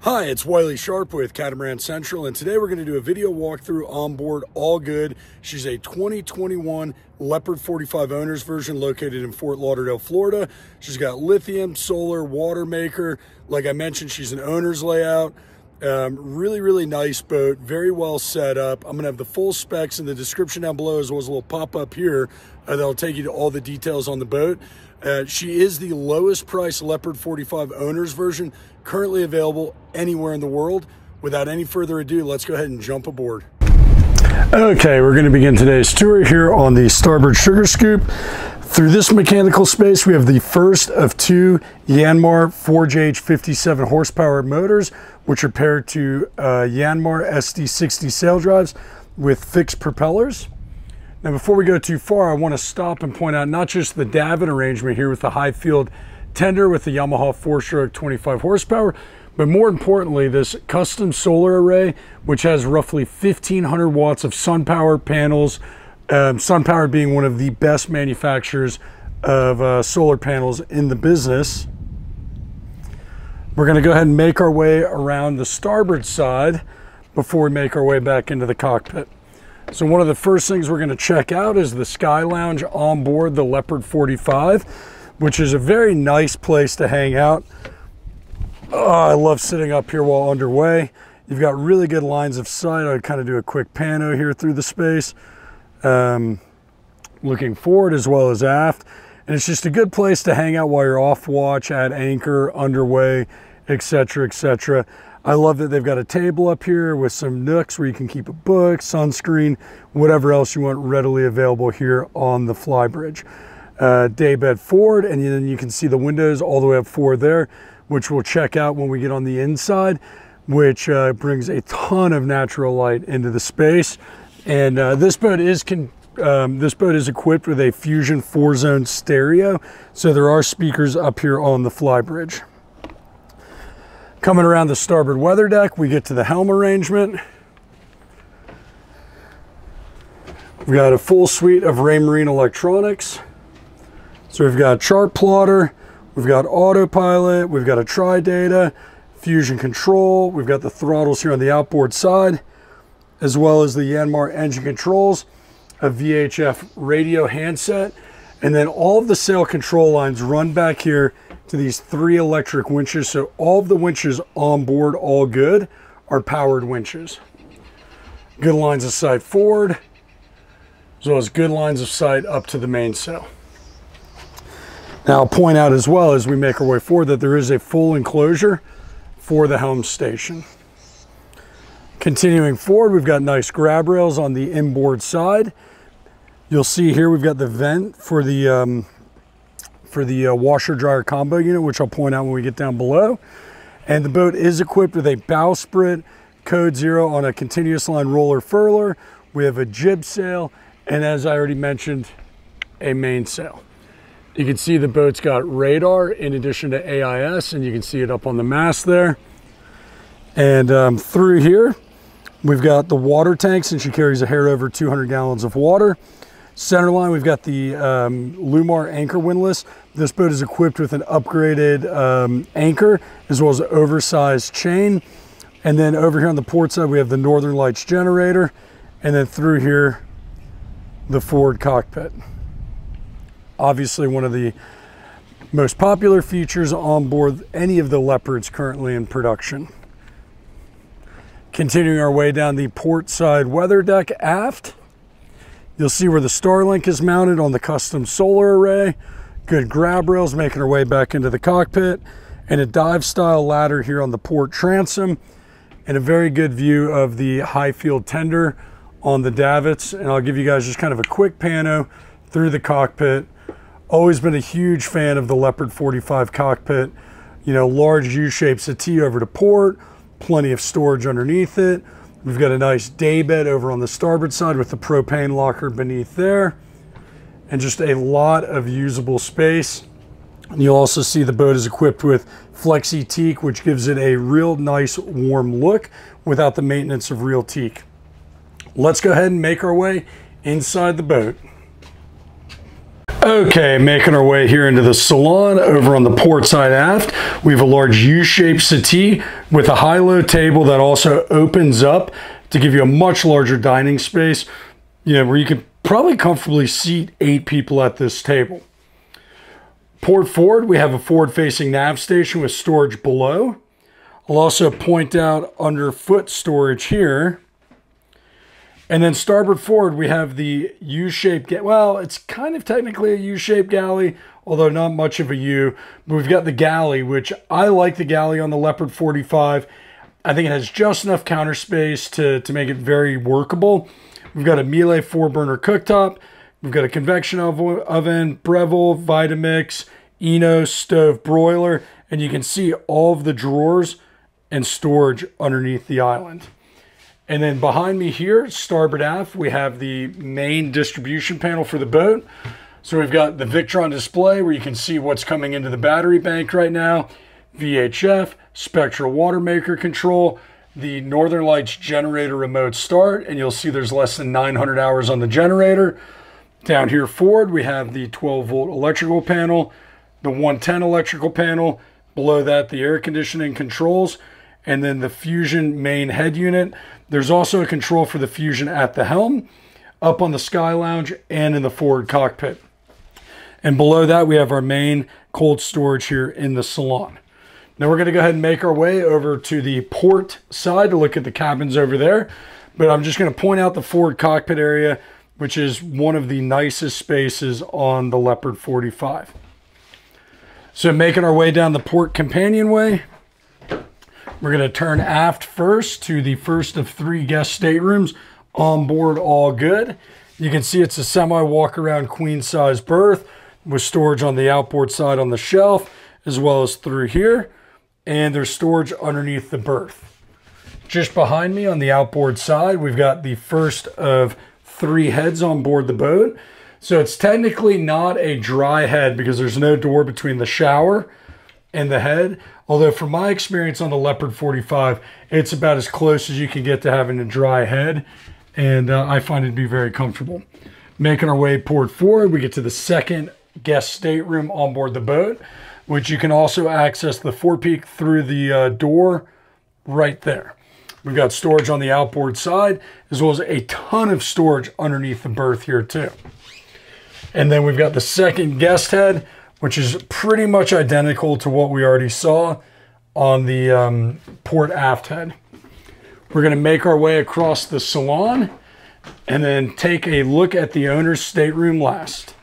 Hi, it's Wiley Sharp with Catamaran Central, and today we're going to do a video walkthrough on board All Good. She's a 2021 Leopard 45 owners version located in Fort Lauderdale, Florida. She's got lithium, solar, water maker. Like I mentioned, she's an owner's layout. Really nice boat, very well set up. I'm going to have the full specs in the description down below, as well as a little pop-up here that'll take you to all the details on the boat. She is the lowest price Leopard 45 owners version currently available anywhere in the world. Without any further ado, let's go ahead and jump aboard. Okay, we're going to begin today's tour here on the starboard sugar scoop. Through this mechanical space, we have the first of two Yanmar 4JH 57 horsepower motors, which are paired to Yanmar SD60 sail drives with fixed propellers. Now, before we go too far, I want to stop and point out not just the davit arrangement here with the Highfield Tender with the Yamaha 4-stroke 25 horsepower, but more importantly, this custom solar array, which has roughly 1,500 watts of sun power panels, SunPower being one of the best manufacturers of solar panels in the business. We're going to go ahead and make our way around the starboard side before we make our way back into the cockpit. So one of the first things we're going to check out is the Sky Lounge on board the Leopard 45, which is a very nice place to hang out. Oh, I love sitting up here while underway. You've got really good lines of sight. I'll kind of do a quick pano here through the space, looking forward as well as aft. And it's just a good place to hang out while you're off watch, at anchor, underway, etc., etc. I love that they've got a table up here with some nooks where you can keep a book, sunscreen, whatever else you want readily available here on the flybridge. Daybed forward, and then you can see the windows all the way up forward there, which we'll check out when we get on the inside, which brings a ton of natural light into the space. And this boat is equipped with a Fusion 4-zone stereo, so there are speakers up here on the flybridge. Coming around the starboard weather deck, we get to the helm arrangement. We've got a full suite of Raymarine electronics. So we've got chart plotter, we've got autopilot, we've got a tri-data, fusion control, we've got the throttles here on the outboard side, as well as the Yanmar engine controls, a VHF radio handset, and then all of the sail control lines run back here to these 3 electric winches. So all of the winches on board All Good are powered winches. Good lines of sight forward, as well as good lines of sight up to the mainsail. Now, I'll point out as well as we make our way forward that there is a full enclosure for the helm station. Continuing forward, we've got nice grab rails on the inboard side. You'll see here we've got the vent for the washer dryer combo unit, which I'll point out when we get down below. And the boat is equipped with a bowsprit code 0 on a continuous line roller furler. We have a jib sail, and as I already mentioned, a mainsail. You can see the boat's got radar in addition to AIS, and you can see it up on the mast there. And through here, we've got the water tanks, and she carries a hair over 200 gallons of water. Centerline, we've got the Lumar anchor windlass. This boat is equipped with an upgraded anchor, as well as an oversized chain. And then over here on the port side, we have the Northern Lights generator. And then through here, the forward cockpit. Obviously one of the most popular features on board any of the Leopards currently in production. Continuing our way down the port side weather deck aft, you'll see where the Starlink is mounted on the custom solar array. Good grab rails making our way back into the cockpit, and a dive style ladder here on the port transom, and a very good view of the Highfield Tender on the davits. And I'll give you guys just kind of a quick pano through the cockpit. Always been a huge fan of the Leopard 45 cockpit. You know, large U-shaped settee over to port, plenty of storage underneath it. We've got a nice daybed over on the starboard side with the propane locker beneath there, and just a lot of usable space. And you'll also see the boat is equipped with Flexi Teak, which gives it a real nice warm look without the maintenance of real teak. Let's go ahead and make our way inside the boat. Okay, making our way here into the salon over on the port side aft. We have a large U-shaped settee, with a high-low table that also opens up to give you a much larger dining space, you know, where you could probably comfortably seat 8 people at this table. Port forward, we have a forward-facing nav station with storage below. I'll also point out underfoot storage here. And then starboard forward, we have the U-shaped, well, it's kind of technically a U-shaped galley, although not much of a U. But we've got the galley, which I like the galley on the Leopard 45. I think it has just enough counter space to make it very workable. We've got a Miele 4-burner cooktop. We've got a convection oven, Breville, Vitamix, Eno, stove, broiler, and you can see all of the drawers and storage underneath the island. And then behind me here, starboard aft, we have the main distribution panel for the boat. So we've got the Victron display where you can see what's coming into the battery bank right now, VHF, Spectre Watermaker control, the Northern Lights generator remote start, and you'll see there's less than 900 hours on the generator. Down here forward, we have the 12-volt electrical panel, the 110 electrical panel, below that the air conditioning controls, and then the Fusion main head unit. There's also a control for the Fusion at the helm, up on the Sky Lounge, and in the forward cockpit. And below that, we have our main cold storage here in the salon. Now we're going to go ahead and make our way over to the port side to look at the cabins over there. But I'm just going to point out the forward cockpit area, which is one of the nicest spaces on the Leopard 45. So making our way down the port companionway, we're going to turn aft first to the first of 3 guest staterooms. On board, all good. You can see it's a semi-walk-around queen-size berth with storage on the outboard side on the shelf, as well as through here. And there's storage underneath the berth. Just behind me on the outboard side, we've got the first of 3 heads on board the boat. So it's technically not a dry head because there's no door between the shower and the head. Although from my experience on the Leopard 45, it's about as close as you can get to having a dry head. And I find it to be very comfortable. Making our way port forward, we get to the second guest stateroom on board the boat, which you can also access the forepeak through the door right there. We've got storage on the outboard side, as well as a ton of storage underneath the berth here too. And then we've got the second guest head, which is pretty much identical to what we already saw on the port aft head. We're going to make our way across the salon and then take a look at the owner's stateroom last.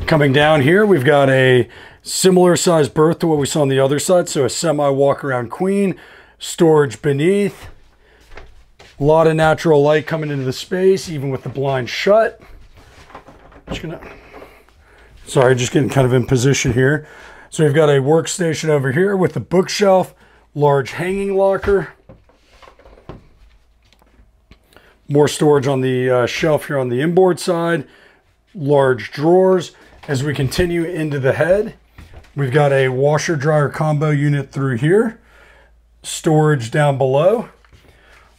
Coming down here, we've got a similar sized berth to what we saw on the other side. So a semi walk around queen, storage beneath, a lot of natural light coming into the space, even with the blinds shut. Just getting kind of in position here. So we've got a workstation over here with a bookshelf, large hanging locker, more storage on the shelf here on the inboard side, large drawers. As we continue into the head, we've got a washer dryer combo unit through here, storage down below.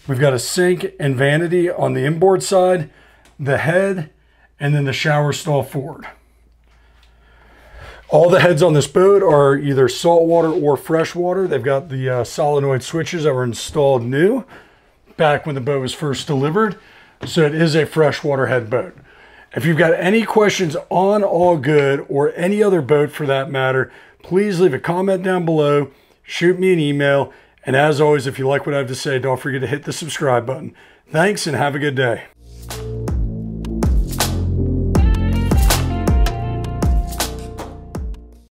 We've got a sink and vanity on the inboard side, the head, and then the shower stall forward. All the heads on this boat are either saltwater or freshwater. They've got the solenoid switches that were installed new back when the boat was first delivered. So it is a freshwater head boat. If you've got any questions on All Good or any other boat for that matter, please leave a comment down below, shoot me an email, and as always, if you like what I have to say, don't forget to hit the subscribe button. Thanks and have a good day.